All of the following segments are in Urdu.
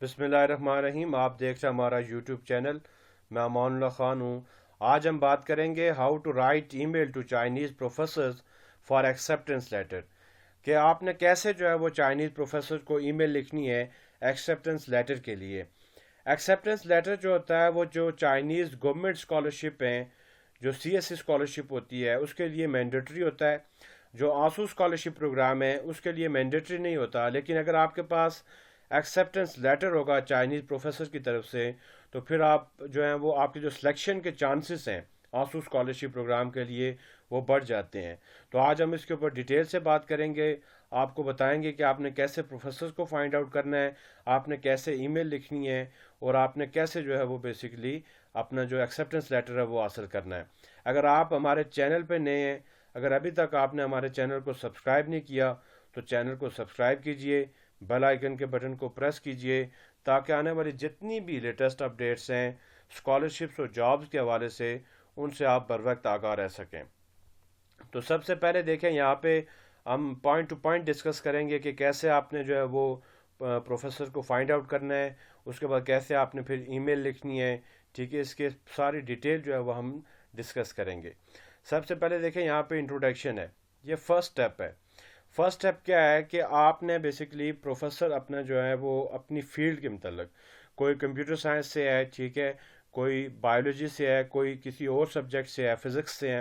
بسم اللہ الرحمن الرحیم، آپ دیکھ رہے ہیں ہمارا یوٹیوب چینل۔ میں امان اللہ خان ہوں۔ آج ہم بات کریں گے how to write email to Chinese professors for acceptance letter, کہ آپ نے کیسے جو ہے وہ چائنیز پروفیسر کو ای میل لکھنی ہے ایکسیپٹنس لیٹر کے لیے۔ ایکسیپٹنس لیٹر جو ہوتا ہے وہ جو چائنیز گورنمنٹ اسکالرشپ ہیں، جو سی ایس سی اسکالرشپ ہوتی ہے اس کے لیے مینڈیٹری ہوتا ہے۔ جو آنسو اسکالرشپ پروگرام ہے اس کے لیے مینڈیٹری نہیں ہوتا، لیکن اگر آپ کے پاس ایکسیپٹنس لیٹر ہوگا چائنیز پروفیسر کی طرف سے تو پھر آپ جو ہیں وہ آپ کے جو سلیکشن کے چانسز ہیں آنسو اسکالرشپ پروگرام کے لیے وہ بڑھ جاتے ہیں۔ تو آج ہم اس کے اوپر ڈیٹیل سے بات کریں گے، آپ کو بتائیں گے کہ آپ نے کیسے پروفیسرز کو فائنڈ آؤٹ کرنا ہے، آپ نے کیسے ای میل لکھنی ہے، اور آپ نے کیسے جو ہے وہ بیسیکلی اپنا جو ایکسیپٹنس لیٹر ہے وہ حاصل کرنا ہے۔ اگر آپ ہمارے چینل پہ نئے ہیں، اگر ابھی تک آپ نے ہمارے چینل کو سبسکرائب نہیں کیا تو چینل کو سبسکرائب کیجئے، بیل آئیکن کے بٹن کو پریس کیجئے تاکہ آنے والی جتنی بھی لیٹسٹ اپڈیٹس ہیں اسکالرشپس اور جابز کے حوالے سے ان سے آپ بر وقت آگاہ رہ سکیں۔ تو سب سے پہلے دیکھیں یہاں پہ ہم پوائنٹ ٹو پوائنٹ ڈسکس کریں گے کہ کیسے آپ نے جو ہے وہ پروفیسر کو فائنڈ آؤٹ کرنا ہے، اس کے بعد کیسے آپ نے پھر ای میل لکھنی ہے، ٹھیک ہے، اس کے ساری ڈیٹیل جو ہے وہ ہم ڈسکس کریں گے۔ سب سے پہلے دیکھیں یہاں پہ انٹروڈکشن ہے، یہ فرسٹ سٹیپ ہے۔ فرسٹ سٹیپ کیا ہے کہ آپ نے بیسیکلی پروفیسر اپنا جو ہے وہ اپنی فیلڈ کے متعلق، کوئی کمپیوٹر سائنس سے ہے، ٹھیک ہے، کوئی بایولوجی سے ہے، کوئی کسی اور سبجیکٹ سے ہے، فزکس سے ہے،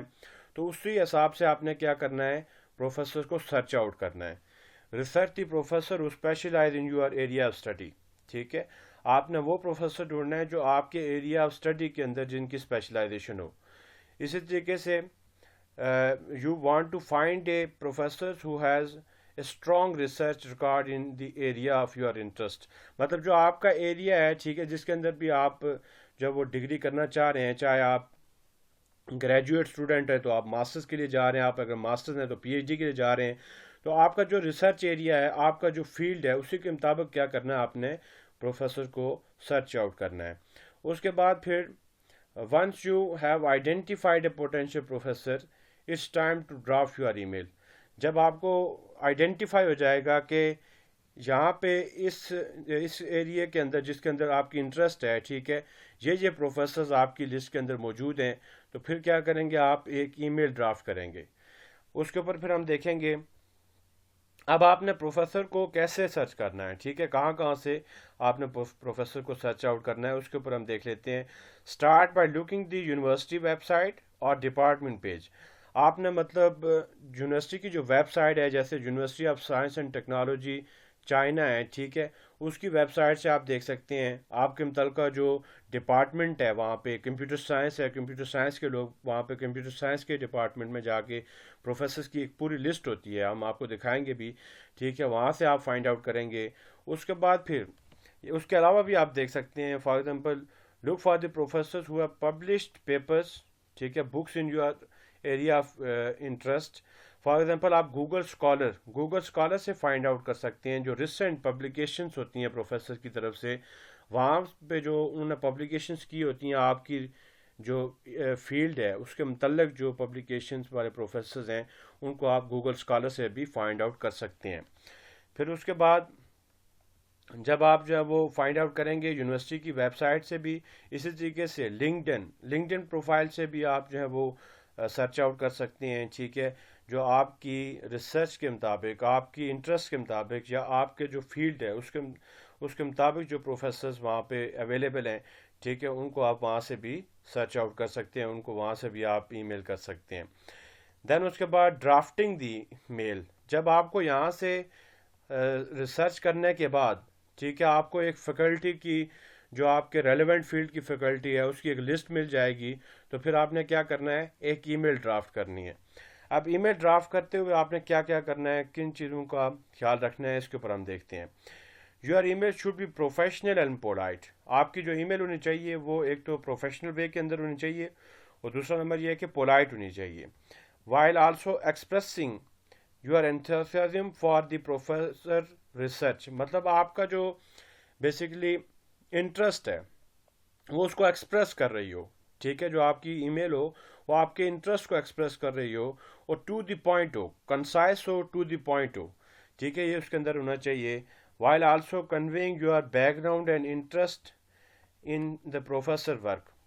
تو اسی حساب سے آپ نے کیا کرنا ہے، پروفیسر کو سرچ آؤٹ کرنا ہے۔ Research the professor who specialise in your area of study, ٹھیک ہے، آپ نے وہ پروفیسر ڈھونڈنا ہے جو آپ کے ایریا آف اسٹڈی کے اندر جن کی اسپیشلائزیشن ہو۔ اسی طریقے سے you want to find a professor who has a strong research record in the area of your interest، مطلب جو آپ کا ایریا ہے، ٹھیک ہے، جس کے اندر بھی آپ جب وہ ڈگری کرنا چاہ رہے ہیں، چاہے آپ گریجویٹ اسٹوڈنٹ ہے تو آپ ماسٹرز کے لیے جا رہے ہیں، آپ اگر ماسٹرز ہیں تو پی ایچ ڈی کے لیے جا رہے ہیں، تو آپ کا جو ریسرچ ایریا ہے، آپ کا جو فیلڈ ہے، اسی کے مطابق کیا کرنا ہے، آپ نے پروفیسر کو سرچ آؤٹ کرنا ہے۔ اس کے بعد پھر once you have identified a potential professor it's time to draft your email. جب آپ کو آئیڈینٹیفائی ہو جائے گا کہ یہاں پہ اس ایریا کے اندر جس کے اندر آپ کی انٹرسٹ ہے، ٹھیک ہے، یہ پروفیسرز آپ کی لسٹ کے اندر موجود ہیں، تو پھر کیا کریں گے، آپ ایک ای میل ڈرافٹ کریں گے۔ اس کے اوپر پھر ہم دیکھیں گے اب آپ نے پروفیسر کو کیسے سرچ کرنا ہے، ٹھیک ہے، کہاں کہاں سے آپ نے پروفیسر کو سرچ آؤٹ کرنا ہے، اس کے اوپر ہم دیکھ لیتے ہیں۔ Start by looking the university website اور ڈپارٹمنٹ پیج۔ آپ نے مطلب یونیورسٹی کی جو ویب سائٹ ہے، جیسے university of science and technology China ہے، ٹھیک ہے، اس کی ویب سائٹ سے آپ دیکھ سکتے ہیں آپ کے متعلقہ جو ڈپارٹمنٹ ہے، وہاں پہ کمپیوٹر سائنس ہے، کمپیوٹر سائنس کے لوگ وہاں پہ کمپیوٹر سائنس کے ڈپارٹمنٹ میں جا کے پروفیسرز کی ایک پوری لسٹ ہوتی ہے، ہم آپ کو دکھائیں گے بھی، ٹھیک ہے، وہاں سے آپ فائنڈ آؤٹ کریں گے۔ اس کے بعد پھر اس کے علاوہ بھی آپ دیکھ سکتے ہیں، for example look for the professors who have published papers, ٹھیک ہے، books in your area of interest. For example آپ گوگل اسکالر سے فائنڈ آؤٹ کر سکتے ہیں جو ریسنٹ پبلیکیشنس ہوتی ہیں پروفیسر کی طرف سے، وہاں پہ جو انہوں نے پبلیکیشنس کی ہوتی ہیں آپ کی جو فیلڈ ہے اس کے متعلق جو پبلیکیشنس والے پروفیسرز ہیں ان کو آپ گوگل اسکالر سے بھی فائنڈ آؤٹ کر سکتے ہیں۔ پھر اس کے بعد جب آپ جو ہے وہ فائنڈ آؤٹ کریں گے یونیورسٹی کی ویب سائٹ سے بھی، اسی طریقے سے لنکڈ ان پروفائل سے بھی آپ جو ہے وہ سرچ آؤٹ کر سکتے ہیں، ٹھیک ہے، جو آپ کی ریسرچ کے مطابق، آپ کی انٹرسٹ کے مطابق یا آپ کے جو فیلڈ ہے اس کے مطابق جو پروفیسرز وہاں پہ اویلیبل ہیں، ٹھیک ہے، ان کو آپ وہاں سے بھی سرچ آؤٹ کر سکتے ہیں، ان کو وہاں سے بھی آپ ای میل کر سکتے ہیں۔ دین اس کے بعد ڈرافٹنگ دی میل، جب آپ کو یہاں سے ریسرچ کرنے کے بعد، ٹھیک ہے، آپ کو ایک فیکلٹی کی جو آپ کے ریلیونٹ فیلڈ کی فیکلٹی ہے اس کی ایک لسٹ مل جائے گی، تو پھر آپ نے کیا کرنا ہے، ایک ای میل ڈرافٹ کرنی ہے۔ اب ای میل ڈرافٹ کرتے ہوئے آپ نے کیا کیا کرنا ہے، کن چیزوں کا خیال رکھنا ہے، اس کے اوپر ہم دیکھتے ہیں۔ Your email should be professional and polite, آپ کی جو ای میل ہونی چاہیے وہ ایک تو پروفیشنل وے کے اندر ہونی چاہیے، اور دوسرا نمبر یہ ہے کہ پولائٹ ہونی چاہیے، while also expressing your enthusiasm for the professor research, مطلب آپ کا جو بیسیکلی انٹرسٹ ہے وہ اس کو ایکسپریس کر رہی ہو، ٹھیک ہے، جو آپ کی ای میل ہو وہ آپ کے انٹرسٹ کو ایکسپریس کر رہی ہو، اور ٹو دی پوائنٹ ہو، کنسائز ہو، ٹو دی پوائنٹ ہو، ٹھیک ہے، یہ اس کے اندر ہونا چاہیے۔ while also conveying your background and interest in the professor work.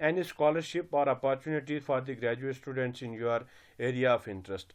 any scholarship or opportunity for the graduate students in your area of interest.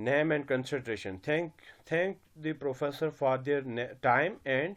name and concentration. Thank the professor for their time and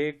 1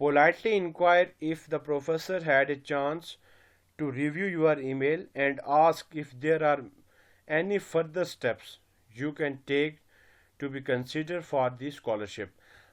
politely inquire if the professor had a chance to review your email and ask if there are any further steps you can take to be considered for the scholarship.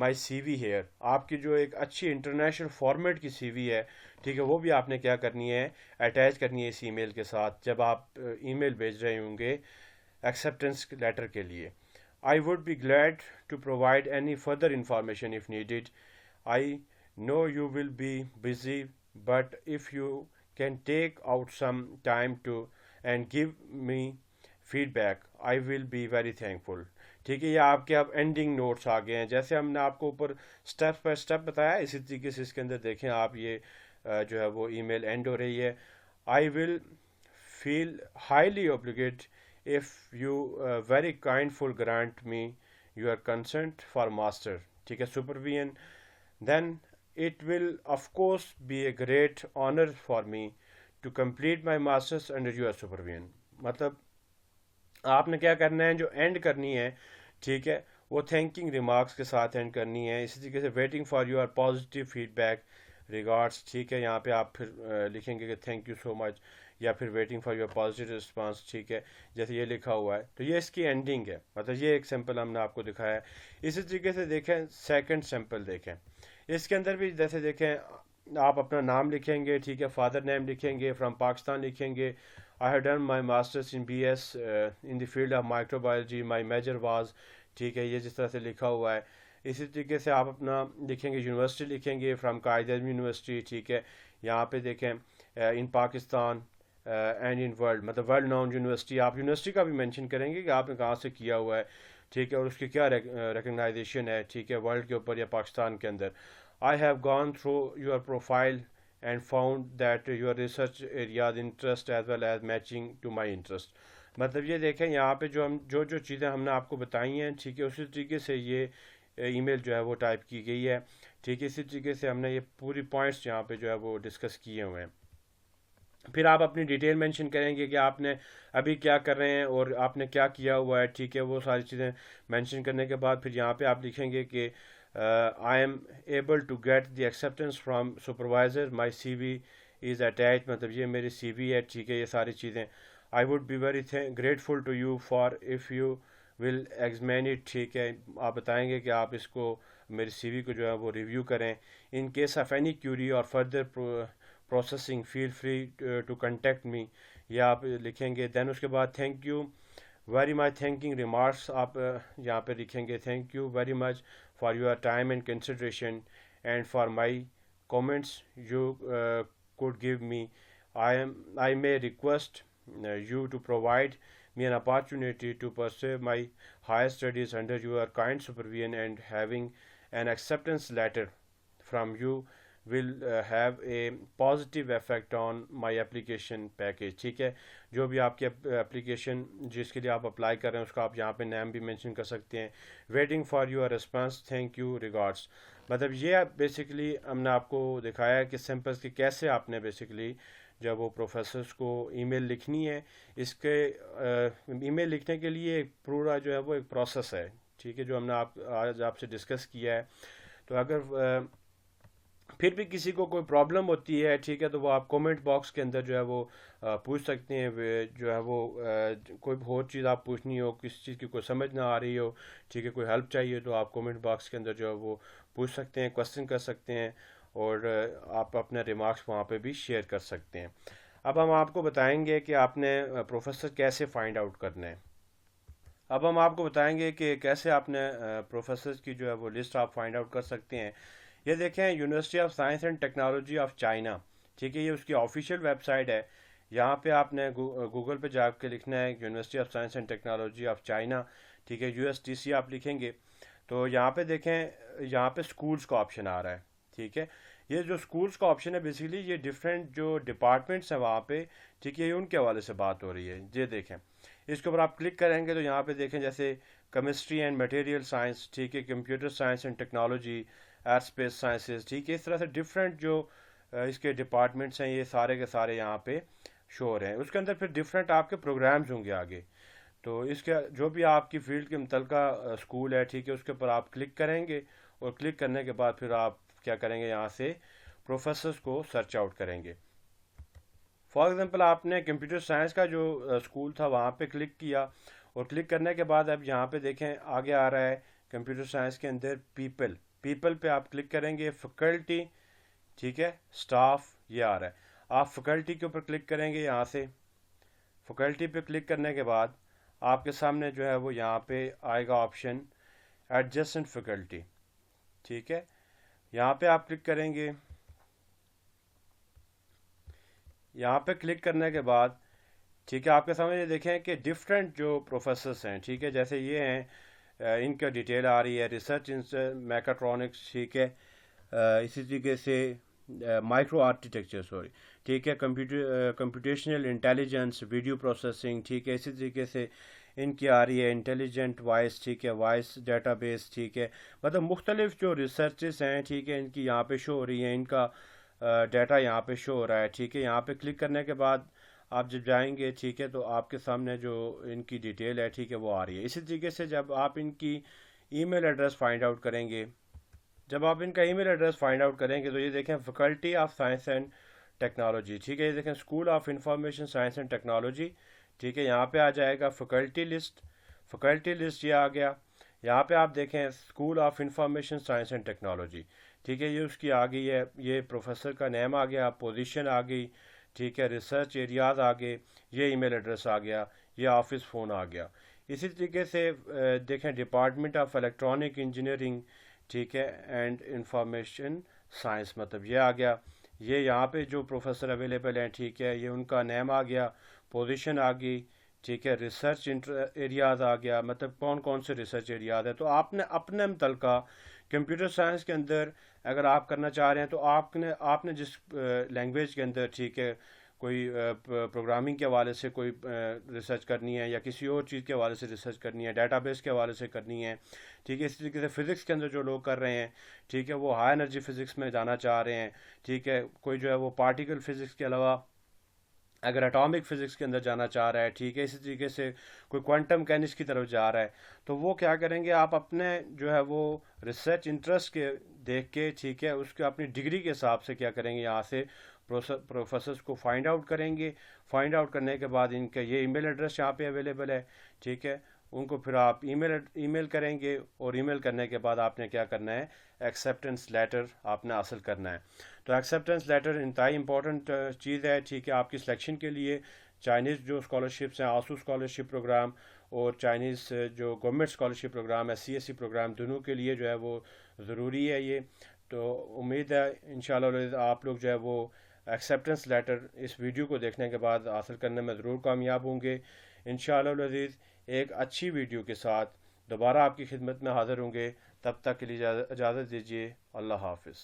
My C V here, آپ کی جو ایک اچھی انٹرنیشنل فارمیٹ کی سی وی ہے، ٹھیک ہے، وہ بھی آپ نے کیا کرنی ہے، اٹیچ کرنی ہے اس ای میل کے ساتھ جب آپ ای میل بھیج رہے ہوں گے ایکسیپٹنس لیٹر کے لیے. I would be glad to provide any further information if needed. I know you will be busy, but if you can take out some time to and give me feedback, I will be very thankful. ٹھیک ہے، یہ آپ کے اب اینڈنگ نوٹس آ گئے ہیں، جیسے ہم نے آپ کو اوپر اسٹیپ بائی اسٹیپ بتایا، اسی طریقے سے اس کے اندر دیکھیں آپ، یہ جو ہے وہ ای میل اینڈ ہو رہی ہے. آئی ول فیل highly اوبلیگیٹ if you very kindful grant me your consent for master، ٹھیک ہے، supervision, then it will of course be a great honor for me to complete my masters under your supervision. مطلب آپ نے کیا کرنا ہے، جو اینڈ کرنی ہے، ٹھیک ہے، وہ تھینکنگ ریمارکس کے ساتھ اینڈ کرنی ہے. اسی طریقے سے waiting for your positive feedback regards, ٹھیک ہے، یہاں پہ آپ پھر لکھیں گے کہ تھینک یو سو مچ، یا پھر waiting for your positive response, ٹھیک ہے، جیسے یہ لکھا ہوا ہے. تو یہ اس کی اینڈنگ ہے، مطلب یہ ایک سمپل ہم نے آپ کو دکھایا ہے. اسی طریقے سے دیکھیں سیکنڈ سمپل دیکھیں، اس کے اندر بھی جیسے دیکھیں آپ اپنا نام لکھیں گے، ٹھیک ہے، فادر نیم لکھیں گے، فرام پاکستان لکھیں گے. I have done my masters in B S in the field of microbiology, my major was, ٹھیک ہے، یہ جس طرح سے لکھا ہوا ہے. اسی طریقے سے آپ اپنا لکھیں گے، یونیورسٹی لکھیں گے، فرام قائد اعظم یونیورسٹی، ٹھیک ہے. یہاں پہ دیکھیں ان پاکستان اینڈ ان ورلڈ، مطلب ورلڈ ناؤن یونیورسٹی، آپ یونیورسٹی کا بھی مینشن کریں گے کہ آپ نے کہاں سے کیا ہوا ہے، ٹھیک ہے، اور اس کی کیا ریکگنائزیشن ہے، ٹھیک ہے، ورلڈ کے اوپر یا پاکستان کے اندر. I have gone through your profile and found that your research areas interest as well as matching to my interest. مطلب یہ دیکھیں یہاں پہ جو چیزیں ہم نے آپ کو بتائی ہیں، ٹھیک ہے، اسی طریقے سے یہ ای میل جو ہے وہ ٹائپ کی گئی ہے، ٹھیک ہے. اسی طریقے سے ہم نے یہ پوری پوائنٹس یہاں پہ جو ہے وہ ڈسکس کیے ہوئے ہیں. پھر آپ اپنی ڈیٹیل مینشن کریں گے کہ آپ نے ابھی کیا کر رہے ہیں اور آپ نے کیا کیا ہوا ہے، ٹھیک ہے. وہ ساری چیزیں مینشن کرنے کے بعد پھر یہاں پہ آپ لکھیں گے کہ I am able to get the acceptance from supervisor, my C V is attach, مطلب یہ میری سی وی ہے، ٹھیک ہے، یہ ساری چیزیں. I would be very grateful to you for if you will examine it, ٹھیک ہے، آپ بتائیں گے کہ آپ اس کو میری سی وی کو جو ہے وہ ریویو کریں. In case of any query اور further processing feel free to contact me, یہ آپ لکھیں گے. دین اس کے بعد thank you very much thinking remarks آپ یہاں پہ لکھیں گے. Thank you very much for your time and consideration and for my comments you could give me. I may request you to provide me an opportunity to pursue my higher studies under your kind supervision, and having an acceptance letter from you will have a positive effect on my application package. ٹھیک ہے، جو بھی آپ کی اپلیکیشن جس کے لیے آپ اپلائی کر رہے ہیں اس کا آپ یہاں پہ نیم بھی مینشن کر سکتے ہیں. Waiting for your response, thank you, regards. مطلب یہ بیسیکلی ہم نے آپ کو دکھایا ہے کہ سمپلس کی کیسے آپ نے بیسیکلی جب وہ پروفیسرس کو ای میل لکھنی ہے. اس کے ای میل لکھنے کے لیے ایک پورا جو ہے وہ ایک پروسیس ہے، ٹھیک ہے، جو ہم نے آج آپ سے ڈسکس کیا ہے. تو اگر پھر بھی کسی کو کوئی پرابلم ہوتی ہے، ٹھیک ہے، تو وہ آپ کومنٹ باکس کے اندر جو ہے وہ پوچھ سکتے ہیں. جو ہے وہ کوئی اور چیز آپ پوچھنی ہو، کسی چیز کی کوئی سمجھ نہ آ رہی ہو، ٹھیک ہے، کوئی ہیلپ چاہیے تو آپ کومنٹ باکس کے اندر جو ہے وہ پوچھ سکتے ہیں، کوسچن کر سکتے ہیں، اور آپ اپنے ریمارکس وہاں پہ بھی شیئر کر سکتے ہیں. اب ہم آپ کو بتائیں گے کہ آپ نے پروفیسر کیسے فائنڈ آؤٹ کرنا ہے. اب ہم آپ کو بتائیں گے کہ کیسے آپ نے پروفیسرز کی جو ہے وہ لسٹ آپ فائنڈ آؤٹ کر سکتے ہیں. یہ دیکھیں university of science and technology of China, ٹھیک ہے، یہ اس کی آفیشیل ویب سائٹ ہے. یہاں پہ آپ نے گوگل پہ جا کے لکھنا ہے university of science and technology of China, ٹھیک ہے، USTC آپ لکھیں گے. تو یہاں پہ دیکھیں یہاں پہ اسکولس کا آپشن آ رہا ہے، ٹھیک ہے. یہ جو اسکولس کا آپشن ہے بیسیکلی یہ ڈفرینٹ جو ڈپارٹمنٹس ہیں وہاں پہ، ٹھیک ہے، یہ ان کے حوالے سے بات ہو رہی ہے. یہ دیکھیں اس کے اوپر آپ کلک کریں گے تو یہاں پہ دیکھیں جیسے کیمسٹری اینڈ مٹیریل سائنس، ٹھیک ہے، computer science and technology, air space sciences, ٹھیک ہے، اس طرح سے ڈفرینٹ جو اس کے ڈپارٹمنٹس ہیں یہ سارے کے سارے یہاں پہ شو ہو رہے ہیں. اس کے اندر پھر ڈفرینٹ آپ کے پروگرامز ہوں گے آگے. تو اس کے جو بھی آپ کی فیلڈ کے متعلقہ اسکول ہے، ٹھیک ہے، اس کے اوپر آپ کلک کریں گے، اور کلک کرنے کے بعد پھر آپ کیا کریں گے، یہاں سے پروفیسرز کو سرچ آؤٹ کریں گے. فار ایگزامپل آپ نے کمپیوٹر سائنس کا جو اسکول تھا وہاں پہ کلک کیا، اور کلک کرنے کے بعد اب یہاں پہ دیکھیں آگے آ رہا ہے کمپیوٹر سائنس کے اندر پیپل، پیپل پہ آپ کلک کریں گے، فیکلٹی، ٹھیک ہے، اسٹاف یہ آ رہا ہے، آپ فیکلٹی کے اوپر کلک کریں گے یہاں سے، فیکلٹی پہ کلک کرنے کے بعد آپ کے سامنے جو ہے وہ یہاں پہ آئے گا آپشن ایڈجسٹنٹ فیکلٹی، ٹھیک ہے، یہاں پہ آپ کلک کریں گے، یہاں پہ کلک کرنے کے بعد ٹھیک ہے آپ کے سامنے یہ دیکھیں کہ ڈفرینٹ جو پروفیسرس ہیں، ٹھیک ہے، جیسے یہ ہیں، ان کا ڈیٹیل آ رہی ہے، ریسرچ میکاٹرونکس، ٹھیک ہے، اسی طریقے سے مائکرو آرکیٹیکچر، سوری، ٹھیک ہے، کمپیوٹیشنل انٹیلیجنس، ویڈیو پروسیسنگ، ٹھیک ہے، اسی طریقے سے ان کی آ رہی ہے انٹیلیجنٹ وائس، ٹھیک ہے، وائس ڈیٹا بیس، ٹھیک ہے، مطلب مختلف جو ریسرچز ہیں، ٹھیک ہے، ان کی یہاں پہ شو ہو رہی ہیں، ان کا ڈیٹا یہاں پہ شو ہو رہا ہے، ٹھیک ہے، یہاں پہ کلک کرنے کے بعد آپ جب جائیں گے، ٹھیک ہے، تو آپ کے سامنے جو ان کی ڈیٹیل ہے، ٹھیک ہے، وہ آ رہی ہے، اسی طریقے سے جب آپ ان کی ای میل ایڈریس فائنڈ آؤٹ کریں گے، جب آپ ان کا ای میل ایڈریس فائنڈ آؤٹ کریں گے تو یہ دیکھیں faculty of science and technology, ٹھیک ہے، یہ دیکھیں school of information science and technology, ٹھیک ہے، یہاں پہ آ جائے گا فیکلٹی لسٹ، فیکلٹی لسٹ یہ آ گیا، یہاں پہ آپ دیکھیں school of information science and technology, ٹھیک ہے، یہ اس کی آ گئی ہے، یہ پروفیسر کا نیم آ گیا، پوزیشن آ گئی، ٹھیک ہے، ریسرچ ایریاز آ گئے، یہ ای میل ایڈریس آ گیا، یہ آفس فون آ گیا، اسی طریقے سے دیکھیں ڈپارٹمنٹ آف الیکٹرانک انجینئرنگ، ٹھیک ہے، اینڈ انفارمیشن سائنس، مطلب یہ آ گیا، یہ یہاں پہ جو پروفیسر اویلیبل ہیں، ٹھیک ہے، یہ ان کا نیم آ گیا، پوزیشن آ گئی، ٹھیک ہے، ریسرچ ایریاز آ گیا، مطلب کون کون سے ریسرچ ایریاز ہے، تو آپ نے اپنے متعلقہ کمپیوٹر سائنس کے اندر اگر آپ کرنا چاہ رہے ہیں تو آپ نے جس لینگویج کے اندر، ٹھیک ہے، کوئی پروگرامنگ کے حوالے سے کوئی ریسرچ کرنی ہے یا کسی اور چیز کے حوالے سے ریسرچ کرنی ہے، ڈیٹا بیس کے حوالے سے کرنی ہے، ٹھیک ہے، اس طریقے سے فزکس کے اندر جو لوگ کر رہے ہیں، ٹھیک ہے، وہ ہائی انرجی فزکس میں جانا چاہ رہے ہیں، ٹھیک ہے، کوئی جو ہے وہ پارٹیکل فزکس کے علاوہ اگر اٹامک فزکس کے اندر جانا چاہ رہا ہے، ٹھیک ہے، اسی طریقے سے کوئی کوانٹم مکینکس کی طرف جا رہا ہے، تو وہ کیا کریں گے، آپ اپنے جو ہے وہ ریسرچ انٹرسٹ کے دیکھ کے، ٹھیک ہے، اس کے اپنی ڈگری کے حساب سے کیا کریں گے، یہاں سے پروفیسرس کو فائنڈ آؤٹ کریں گے، فائنڈ آؤٹ کرنے کے بعد ان کا یہ ای میل ایڈریس یہاں پہ اویلیبل ہے، ٹھیک ہے، ان کو پھر آپ ای میل کریں گے، اور ای میل کرنے کے بعد آپ نے کیا کرنا ہے، ایکسیپٹنس لیٹر آپ نے حاصل کرنا ہے، تو ایکسیپٹنس لیٹر انتہائی امپورٹنٹ چیز ہے، ٹھیک ہے، آپ کی سلیکشن کے لیے چائنیز جو اسکالرشپس ہیں، آسو اسکالرشپ پروگرام اور چائنیز جو گورنمنٹ اسکالرشپ پروگرام ہے، سی ایس سی پروگرام، دونوں کے لیے جو ہے وہ ضروری ہے یہ، تو امید ہے انشاءاللہ آپ لوگ جو ہے وہ ایکسیپٹنس لیٹر اس ویڈیو کو دیکھنے کے بعد حاصل کرنے میں ضرور کامیاب ہوں گے، انشاءاللہ العزیز ایک اچھی ویڈیو کے ساتھ دوبارہ آپ کی خدمت میں حاضر ہوں گے، تب تک کے لیے اجازت دیجیے، اللہ حافظ۔